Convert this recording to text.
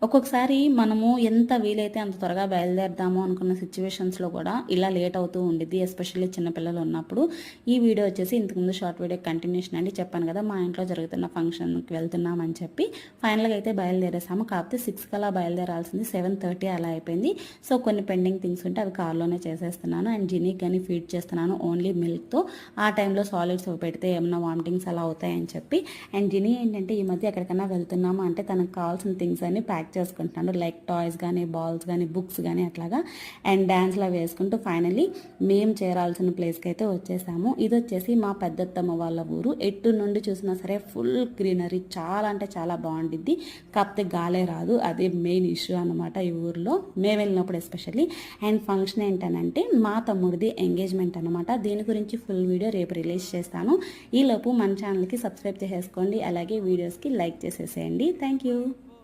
ఒక్కొక్కసారి మనము ఎంత వీలైతే అంత త్వరగా బయలుదేరదాము అనుకున్న సిచ్యువేషన్స్లో కూడా ఇలా లేట్ అవుతూ ఉండిద్ది, ఎస్పెషల్లీ చిన్నపిల్లలు ఉన్నప్పుడు. ఈ వీడియో వచ్చేసి ఇంతకుముందు షార్ట్ వీడియో కంటిన్యూషన్ అండి. చెప్పాను కదా మా ఇంట్లో జరుగుతున్న ఫంక్షన్కి వెళ్తున్నామని చెప్పి ఫైనల్గా అయితే బయలుదేరేసాము. కాకపోతే 6 కలా బయలుదేరాల్సింది 7:30 అలా అయిపోయింది. సో కొన్ని పెండింగ్ థింగ్స్ ఉంటే అవి కార్లోనే చేసేస్తున్నాను. అండ్ జినీకి కానీ ఫీడ్ చేస్తున్నాను ఓన్లీ మిల్క్తో. ఆ టైంలో సాలిడ్స్ పెడితే ఏమన్నా వామిటింగ్స్ అలా అవుతాయని చెప్పి. అండ్ జినీ ఏంటంటే ఈ మధ్య ఎక్కడికైనా వెళ్తున్నాము అంటే తనకు కావాల్సిన థింగ్స్ అన్ని ప్యాక్ చేసుకుంటున్నాను. లైక్ టాయ్స్ కానీ, బాల్స్ కానీ, బుక్స్ కానీ అట్లాగా. అండ్ డ్యాన్స్లో వేసుకుంటూ ఫైనల్లీ మేము చేరాల్సిన ప్లేస్కి అయితే వచ్చేసాము. ఇది వచ్చేసి మా పెద్దత్తమ్మ వాళ్ళ ఊరు. ఎటు నుండి చూసినా సరే ఫుల్ గ్రీనరీ, చాలా అంటే చాలా బాగుండిద్ది. కాకపోతే గాలే రాదు, అదే మెయిన్ ఇష్యూ అనమాట ఈ ఊర్లో మేము వెళ్ళినప్పుడు ఎస్పెషల్లీ. అండ్ ఫంక్షన్ ఏంటనంటే మా తమ్ముడిది ఎంగేజ్మెంట్ అనమాట. దీని గురించి ఫుల్ వీడియో రేపు రిలీజ్ చేస్తాను. ఈలోపు మన ఛానల్కి సబ్స్క్రైబ్ చేసేసుకోండి, అలాగే వీడియోస్కి లైక్ చేసేసేయండి. Thank you.